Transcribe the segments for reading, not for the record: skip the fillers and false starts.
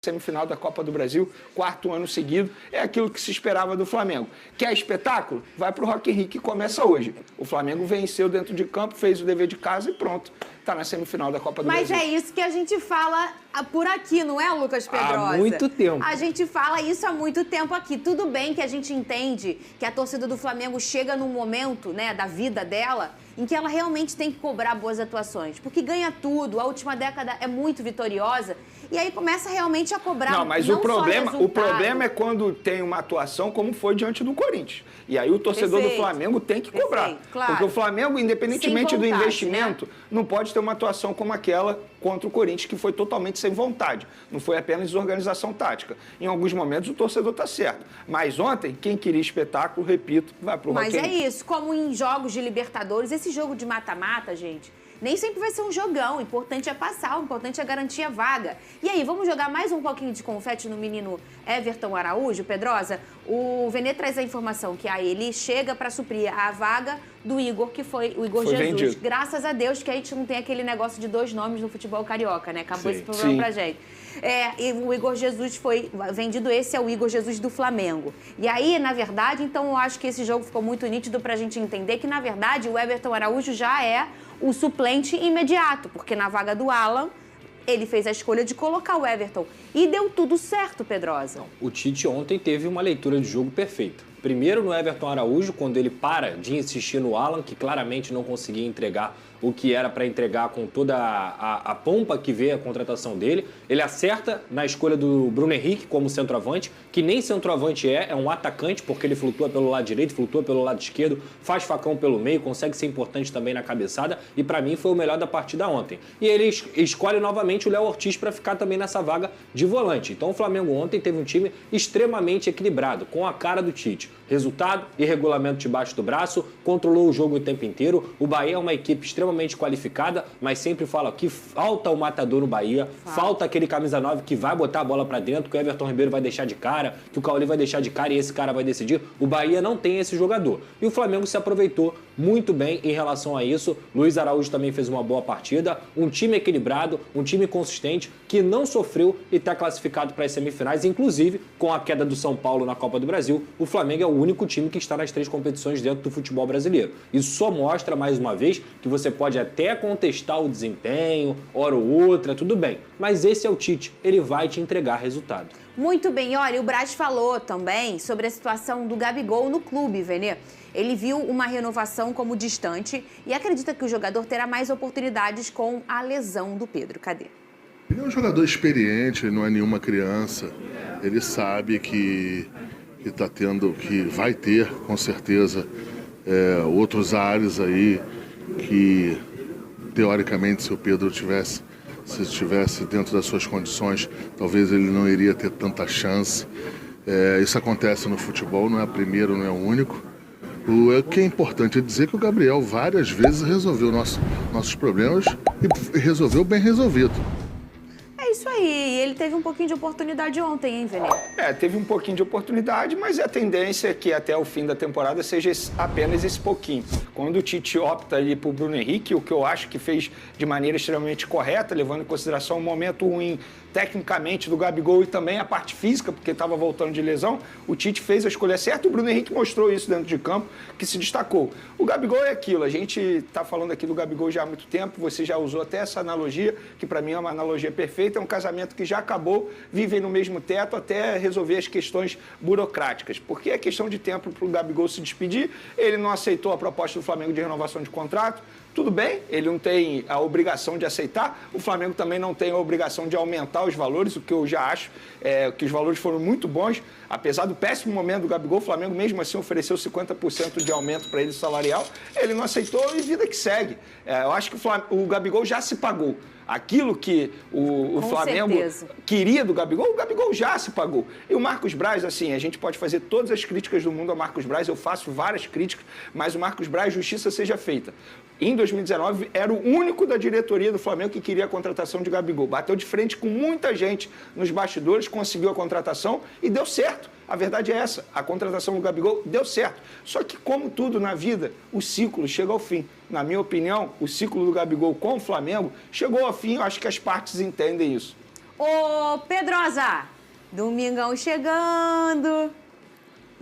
semifinal da Copa do Brasil, 4º ano seguido, é aquilo que se esperava do Flamengo. Quer espetáculo? Vai para o Rock in Rio, que começa hoje. O Flamengo venceu dentro de campo, fez o dever de casa e pronto. Está na semifinal da Copa do Brasil. Mas é isso que a gente fala por aqui, não é, Lucas Pedrosa? Há muito tempo. A gente fala isso há muito tempo aqui. Tudo bem que a gente entende que a torcida do Flamengo chega num momento, né, da vida dela em que ela realmente tem que cobrar boas atuações, porque ganha tudo, a última década é muito vitoriosa, e aí começa realmente a cobrar. Não, mas o problema é quando tem uma atuação como foi diante do Corinthians. E aí o torcedor do Flamengo tem que cobrar. Claro. Porque o Flamengo, independentemente do investimento, né, não pode ter uma atuação como aquela contra o Corinthians, que foi totalmente sem vontade. Não foi apenas desorganização tática. Em alguns momentos o torcedor está certo. Mas ontem, quem queria espetáculo, repito, vai pro Rock in Rio. Mas é isso, como em jogos de Libertadores, esse jogo de mata-mata, gente, nem sempre vai ser um jogão. O importante é passar, o importante é garantir a vaga. E aí, vamos jogar mais um pouquinho de confete no menino Everton Araújo, Pedrosa? O Vene traz a informação que aí ele chega para suprir a vaga do Igor, que foi o Igor Jesus. Vendido. Graças a Deus que a gente não tem aquele negócio de 2 nomes no futebol carioca, né? Acabou esse problema pra gente. E o Igor Jesus foi vendido, esse é o Igor Jesus do Flamengo. E aí, na verdade, então eu acho que esse jogo ficou muito nítido pra gente entender que, na verdade, o Everton Araújo já é o suplente imediato, porque na vaga do Alan, ele fez a escolha de colocar o Everton. E deu tudo certo, Pedrosa. Não, o Tite ontem teve uma leitura de jogo perfeita. Primeiro no Everton Araújo, quando ele para de insistir no Alan, que claramente não conseguia entregar o que era para entregar com toda a pompa que veio a contratação dele. Ele acerta na escolha do Bruno Henrique como centroavante, que nem centroavante é um atacante, porque ele flutua pelo lado direito, flutua pelo lado esquerdo, faz facão pelo meio, consegue ser importante também na cabeçada, e para mim foi o melhor da partida ontem. E ele escolhe novamente o Léo Ortiz para ficar também nessa vaga de volante. Então o Flamengo ontem teve um time extremamente equilibrado, com a cara do Tite. Resultado e regulamento debaixo do braço, controlou o jogo o tempo inteiro. O Bahia é uma equipe extremamente qualificada, mas sempre falo que falta o matador no Bahia, falta aquele camisa 9 que vai botar a bola pra dentro, que o Everton Ribeiro vai deixar de cara, que o Cauli vai deixar de cara e esse cara vai decidir. O Bahia não tem esse jogador. E o Flamengo se aproveitou muito bem em relação a isso. Luiz Araújo também fez uma boa partida. Um time equilibrado, um time consistente, que não sofreu e está classificado para as semifinais. Inclusive, com a queda do São Paulo na Copa do Brasil, o Flamengo é o único time que está nas 3 competições dentro do futebol brasileiro. Isso só mostra, mais uma vez, que você pode até contestar o desempenho, hora ou outra, tudo bem. Mas esse é o Tite, ele vai te entregar resultado. Muito bem, olha, o Braz falou também sobre a situação do Gabigol no clube, Vene. Ele viu uma renovação como distante e acredita que o jogador terá mais oportunidades com a lesão do Pedro. Cadê? Ele é um jogador experiente, não é nenhuma criança. Ele sabe que vai ter, com certeza, outros ares aí que, teoricamente, se o Pedro se estivesse dentro das suas condições, talvez ele não iria ter tanta chance. Isso acontece no futebol, não é o primeiro, não é o único. O que é importante é dizer que o Gabriel várias vezes resolveu nossos problemas e resolveu bem resolvido. É isso aí, ele teve um pouquinho de oportunidade ontem, hein, Vene? Teve um pouquinho de oportunidade, mas a tendência é que até o fim da temporada seja apenas esse pouquinho. Quando o Tite opta ali pro Bruno Henrique, o que eu acho que fez de maneira extremamente correta, levando em consideração o momento ruim tecnicamente do Gabigol e também a parte física, porque estava voltando de lesão, o Tite fez a escolha certa e o Bruno Henrique mostrou isso dentro de campo, que se destacou. O Gabigol é aquilo, a gente está falando aqui do Gabigol já há muito tempo, você já usou até essa analogia, que para mim é uma analogia perfeita, é um casamento que já acabou, vivem no mesmo teto até resolver as questões burocráticas, porque é questão de tempo para o Gabigol se despedir, ele não aceitou a proposta do Flamengo de renovação de contrato, tudo bem, ele não tem a obrigação de aceitar, o Flamengo também não tem a obrigação de aumentar os valores, o que eu já acho que os valores foram muito bons, apesar do péssimo momento do Gabigol, o Flamengo mesmo assim ofereceu 50% de aumento para ele salarial, ele não aceitou e vida que segue. Eu acho que o Gabigol já se pagou. Aquilo que o Flamengo queria do Gabigol, o Gabigol já se pagou. E o Marcos Braz, assim, a gente pode fazer todas as críticas do mundo ao Marcos Braz, eu faço várias críticas, mas o Marcos Braz, justiça seja feita. Em 2019, era o único da diretoria do Flamengo que queria a contratação de Gabigol. Bateu de frente com muita gente nos bastidores, conseguiu a contratação e deu certo. A verdade é essa, a contratação do Gabigol deu certo. Só que, como tudo na vida, o ciclo chega ao fim. Na minha opinião, o ciclo do Gabigol com o Flamengo chegou ao fim, eu acho que as partes entendem isso. Ô, Pedrosa, domingão chegando.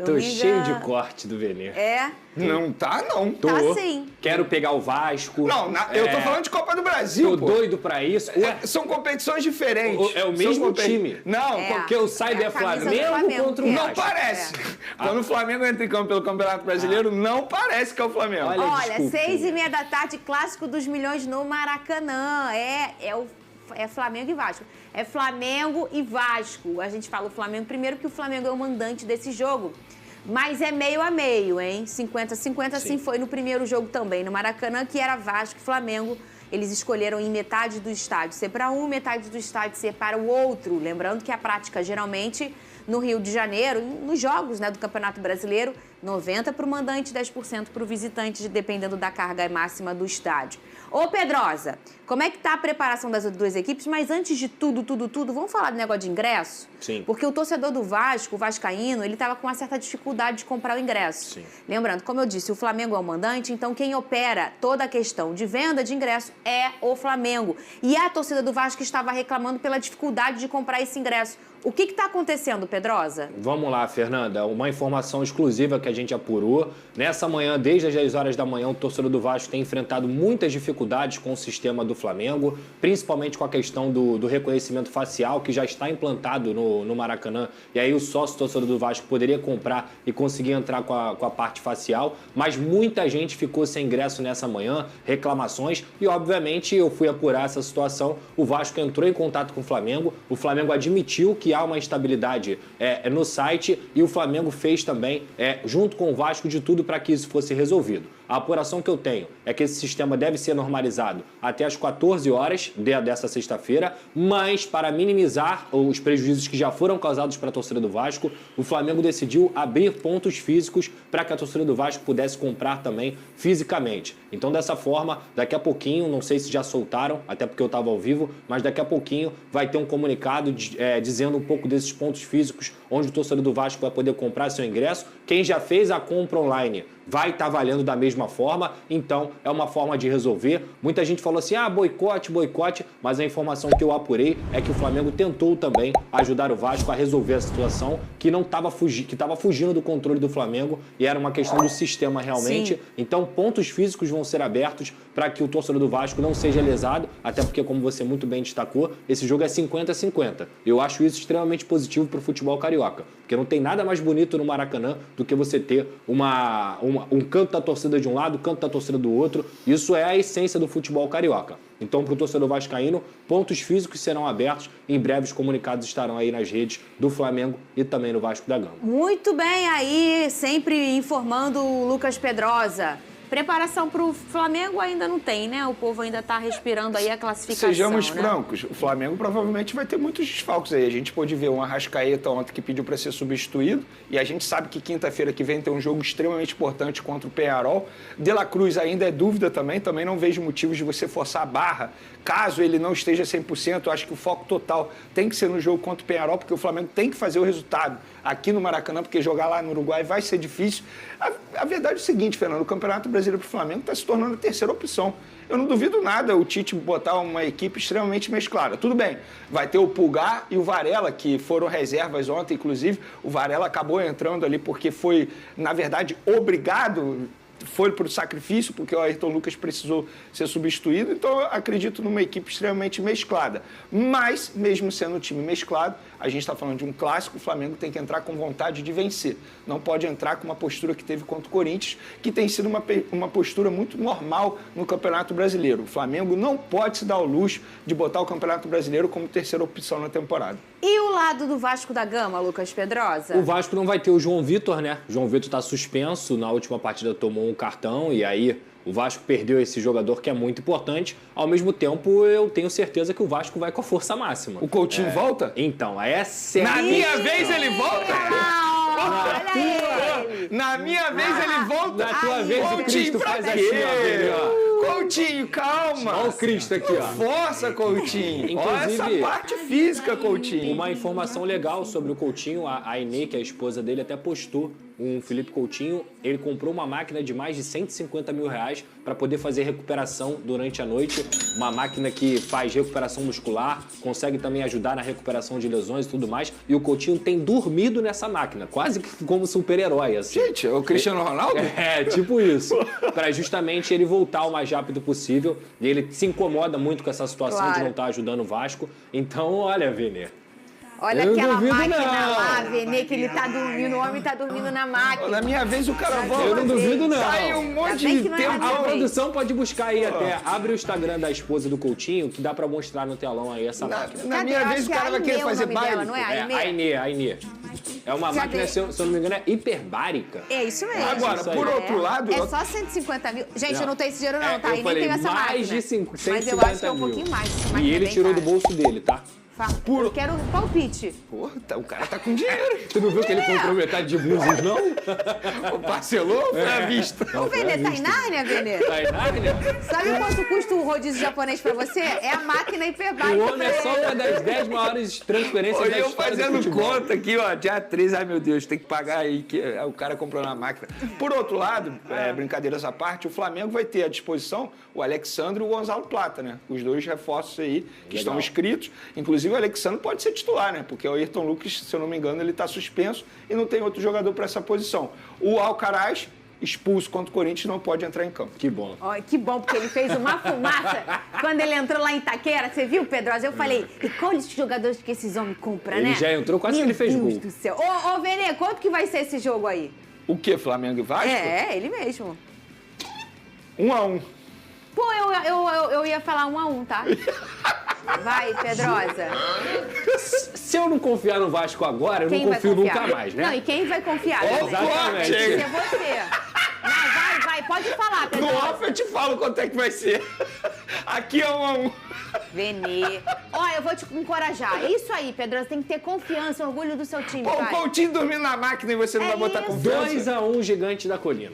Tô cheio de corte do Venê. É? Não tá, não. Tô. Tá sim. Quero pegar o Vasco. Não, eu tô falando de Copa do Brasil, Tô pô. doido pra isso. Ué, São competições diferentes. é o mesmo time. Não, porque o side é a camisa do Flamengo contra o não Vasco. parece. Quando o Flamengo entra em campo pelo Campeonato Brasileiro, não parece que é o Flamengo. Olha, desculpa. 6h30 da tarde, clássico dos milhões no Maracanã. É Flamengo e Vasco. É Flamengo e Vasco. A gente fala o Flamengo primeiro porque o Flamengo é o mandante desse jogo. Mas é meio a meio, hein? 50-50, assim foi no primeiro jogo também, no Maracanã, que era Vasco e Flamengo. Eles escolheram em metade do estádio ser para um, metade do estádio ser para o outro. Lembrando que a prática, geralmente, no Rio de Janeiro, nos jogos, né, do Campeonato Brasileiro, 90% para o mandante, 10% para o visitante, dependendo da carga máxima do estádio. Ô, Pedrosa, como é que tá a preparação das duas equipes? Mas antes de tudo, vamos falar do negócio de ingresso? Sim. Porque o torcedor do Vasco, o vascaíno, ele estava com uma certa dificuldade de comprar o ingresso. Sim. Lembrando, como eu disse, o Flamengo é o mandante, então quem opera toda a questão de venda de ingresso é o Flamengo. E a torcida do Vasco estava reclamando pela dificuldade de comprar esse ingresso. O que está acontecendo, Pedrosa? Vamos lá, Fernanda. Uma informação exclusiva que a gente apurou. Nessa manhã, desde as 10 horas da manhã, o torcedor do Vasco tem enfrentado muitas dificuldades com o sistema do Flamengo, principalmente com a questão do reconhecimento facial, que já está implantado no Maracanã. E aí o sócio torcedor do Vasco poderia comprar e conseguir entrar com a parte facial. Mas muita gente ficou sem ingresso nessa manhã, reclamações. E, obviamente, eu fui apurar essa situação. O Vasco entrou em contato com o Flamengo admitiu que há uma instabilidade no site e o Flamengo fez também, junto com o Vasco, de tudo para que isso fosse resolvido. A apuração que eu tenho é que esse sistema deve ser normalizado até às 14 horas dessa sexta-feira, mas para minimizar os prejuízos que já foram causados para a torcida do Vasco, o Flamengo decidiu abrir pontos físicos para que a torcida do Vasco pudesse comprar também fisicamente. Então, dessa forma, daqui a pouquinho, não sei se já soltaram, até porque eu estava ao vivo, mas daqui a pouquinho vai ter um comunicado dizendo um pouco desses pontos físicos onde o torcedor do Vasco vai poder comprar seu ingresso. Quem já fez a compra online vai estar valendo da mesma forma, então é uma forma de resolver. Muita gente falou assim, boicote, mas a informação que eu apurei é que o Flamengo tentou também ajudar o Vasco a resolver a situação que estava fugindo do controle do Flamengo e era uma questão do sistema realmente. Sim. Então pontos físicos vão ser abertos para que o torcedor do Vasco não seja lesado, até porque, como você muito bem destacou, esse jogo é 50-50. Eu acho isso extremamente positivo para o futebol carioca, porque não tem nada mais bonito no Maracanã do que você ter um canto da torcida de um lado, um canto da torcida do outro. Isso é a essência do futebol carioca. Então, para o torcedor vascaíno, pontos físicos serão abertos. Em breve, os comunicados estarão aí nas redes do Flamengo e também no Vasco da Gama. Muito bem aí, sempre informando o Lucas Pedrosa. Preparação para o Flamengo ainda não tem, né? O povo ainda está respirando aí a classificação. Sejamos né? francos, o Flamengo provavelmente vai ter muitos desfalques aí. A gente pôde ver um Arrascaeta ontem que pediu para ser substituído e a gente sabe que quinta-feira que vem tem um jogo extremamente importante contra o Peñarol. De La Cruz ainda é dúvida também não vejo motivos de você forçar a barra. Caso ele não esteja 100%, eu acho que o foco total tem que ser no jogo contra o Peñarol, porque o Flamengo tem que fazer o resultado aqui no Maracanã, porque jogar lá no Uruguai vai ser difícil. A verdade é o seguinte, Fernando, o Campeonato Brasileiro para o Flamengo está se tornando a terceira opção. Eu não duvido nada o Tite botar uma equipe extremamente mesclada. Tudo bem, vai ter o Pulgar e o Varela, que foram reservas ontem, inclusive. O Varela acabou entrando ali porque foi, na verdade, obrigado, foi para o sacrifício, porque o Ayrton Lucas precisou ser substituído. Então, eu acredito numa equipe extremamente mesclada. Mas, mesmo sendo um time mesclado, a gente está falando de um clássico, o Flamengo tem que entrar com vontade de vencer. Não pode entrar com uma postura que teve contra o Corinthians, que tem sido uma postura muito normal no Campeonato Brasileiro. O Flamengo não pode se dar ao luxo de botar o Campeonato Brasileiro como terceira opção na temporada. E o lado do Vasco da Gama, Lucas Pedrosa? O Vasco não vai ter o João Vitor, né? O João Vitor está suspenso, na última partida tomou um cartão e aí o Vasco perdeu esse jogador que é muito importante. Ao mesmo tempo, eu tenho certeza que o Vasco vai com a força máxima. O Coutinho volta? Então, essa é Na minha vez ele volta? Na minha vez ele volta? Na tua vez o Cristo faz assim, ó. Coutinho, calma. Olha o Cristo aqui, ó. Força, Coutinho. Inclusive, olha essa parte física, Coutinho. Uma informação legal sobre o Coutinho, a Inê, que é a esposa dele, até postou o Felipe Coutinho, ele comprou uma máquina de mais de 150 mil reais para poder fazer recuperação durante a noite. Uma máquina que faz recuperação muscular, consegue também ajudar na recuperação de lesões e tudo mais. E o Coutinho tem dormido nessa máquina, quase que como super-herói, assim. Gente, é o Cristiano Ronaldo? É, tipo isso. Para justamente ele voltar o mais rápido possível. E ele se incomoda muito com essa situação de não estar ajudando o Vasco. Então, olha, Vene. Olha aquela máquina lá, Vene, que ele tá dormindo, o homem tá dormindo na máquina. Na minha vez o cara volta. Eu não duvido, não. Sai um monte de tempo. A produção pode buscar aí até. Abre o Instagram da esposa do Coutinho, que dá pra mostrar no telão aí essa máquina. Na minha vez o cara vai querer fazer baile. Não é a Inê. É uma máquina, se eu não me engano, é hiperbárica. É isso mesmo. Agora, por outro lado... É só 150 mil. Gente, eu não tenho esse dinheiro não, tá? E nem tenho essa máquina. Mais de 150 mil. Mas eu acho que é um pouquinho mais. E ele tirou do bolso dele, tá? Eu quero um palpite. Porra, o cara tá com dinheiro. Tu não viu que ele comprou metade de blusas, não? O parcelou ou foi à vista? O Vene, tá em Nárnia, Vene? Tá em Nárnia? Sabe quanto custa o rodízio japonês pra você? É a máquina hiperbárica. O homem é só uma das 10 maiores transferências da eu história do fazendo futebol. conta aqui, ó, dia 13, ai meu Deus, tem que pagar aí, que o cara comprou na máquina. Por outro lado, brincadeiras à parte, o Flamengo vai ter à disposição o Alexandre e o Gonzalo Plata, né? Os dois reforços aí que estão inscritos. Inclusive o Alexandre pode ser titular, né? Porque o Ayrton Lucas, se eu não me engano, ele está suspenso e não tem outro jogador para essa posição. O Alcaraz, expulso contra o Corinthians, não pode entrar em campo. Que bom. Oh, que bom, porque ele fez uma fumaça quando ele entrou lá em Itaquera. Você viu, Pedrosa? Eu falei, e qual os jogadores que esses homens compram, né? Ele já entrou, quase que ele fez gol. Meu Deus do céu. Ô, Vene, quanto que vai ser esse jogo aí? O quê? Flamengo e Vasco? É, ele mesmo. 1-1. Pô, eu ia falar 1-1, tá? Vai, Pedrosa. Se eu não confiar no Vasco agora, eu Quem não vai confio confiar? nunca mais, né? Não, e quem vai confiar? Exatamente. Vai ser você. Vai, pode falar, No Pedrosa. off eu te falo quanto é que vai ser. Aqui é 1-1. Vene. Ó, eu vou te encorajar. É isso aí, Pedrosa. Tem que ter confiança, orgulho do seu time, Pô, o vai. Coutinho dormindo na máquina e você não vai botar isso. confiança. 2-1 Gigante da Colina.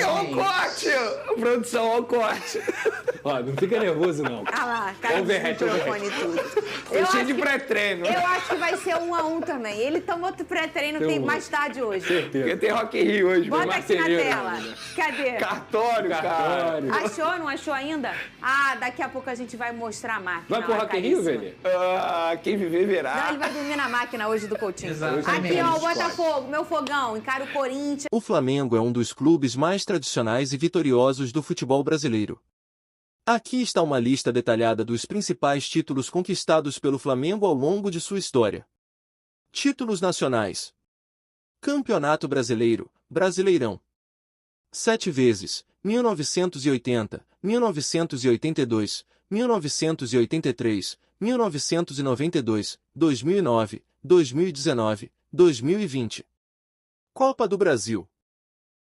Ó o corte! Produção, ó o corte. Ó, não fica nervoso, não. Ah lá, cara do microfone e tudo. Tô cheio de pré-treino. Eu acho que vai ser 1-1 também. Ele tomou outro pré-treino tem mais tarde hoje. Porque tem Rock in Rio hoje. Bota meu. aqui na Marceneiro, tela. né? Cadê? Cartório, cara. Achou? Não achou ainda? Ah, daqui a pouco a gente vai mostrar a máquina. Vai pro Olha, Rock in Rio, caríssima. Vene? Quem viver, verá. Não, ele vai dormir na máquina hoje do Coutinho. Exatamente. Aqui, ó, o Botafogo, meu fogão, encara o Corinthians. O Flamengo é um dos clubes mais tradicionais e vitoriosos do futebol brasileiro. Aqui está uma lista detalhada dos principais títulos conquistados pelo Flamengo ao longo de sua história. Títulos nacionais. Campeonato Brasileiro, Brasileirão. 7 vezes, 1980, 1982, 1983, 1992, 2009, 2019, 2020. Copa do Brasil.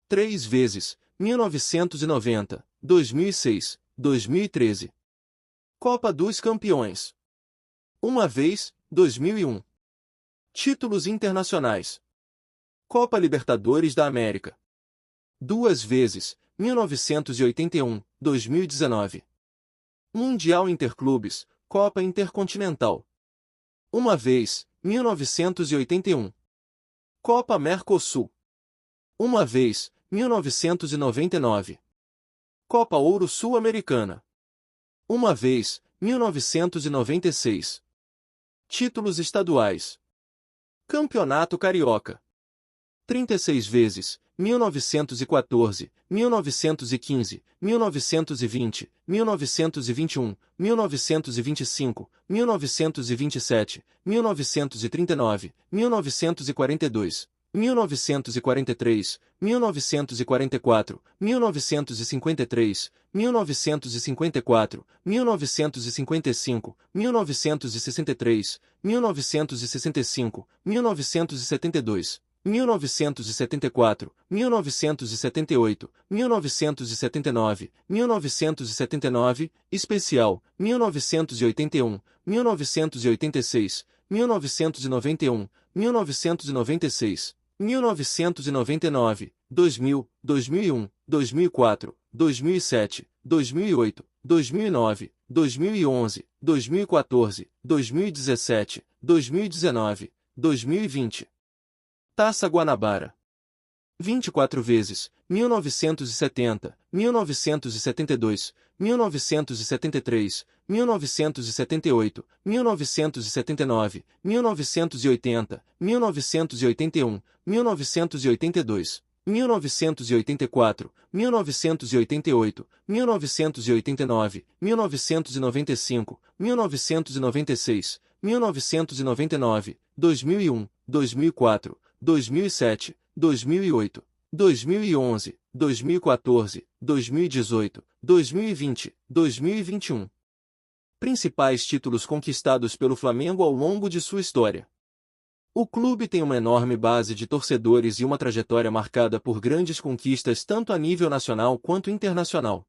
3 vezes, 1990, 2006, 2013. Copa dos Campeões. 1 vez, 2001. Títulos internacionais. Copa Libertadores da América. 2 vezes, 1981, 2019. Mundial Interclubes, Copa Intercontinental. 1 vez, 1981. Copa Mercosul. 1 vez, 1999. Copa Ouro Sul-Americana. 1 vez, 1996. Títulos estaduais. Campeonato Carioca. 36 vezes, 1914, 1915, 1920, 1921, 1925, 1927, 1939, 1942, 1943, 1944, 1953, 1954, 1955, 1963, 1965, 1972, 1974, 1978, 1979, 1979, especial, 1981, 1986, 1991, 1996, 1999, 2000, 2001, 2004, 2007, 2008, 2009, 2011, 2014, 2017, 2019, 2020. Taça Guanabara. 24 vezes, 1970, 1972, 1973, 1978, 1979, 1980, 1981, 1982, 1984, 1988, 1989, 1995, 1996, 1999, 2001, 2004, 2007, 2008, 2011, 2014, 2018, 2020, 2021. Principais títulos conquistados pelo Flamengo ao longo de sua história. O clube tem uma enorme base de torcedores e uma trajetória marcada por grandes conquistas tanto a nível nacional quanto internacional.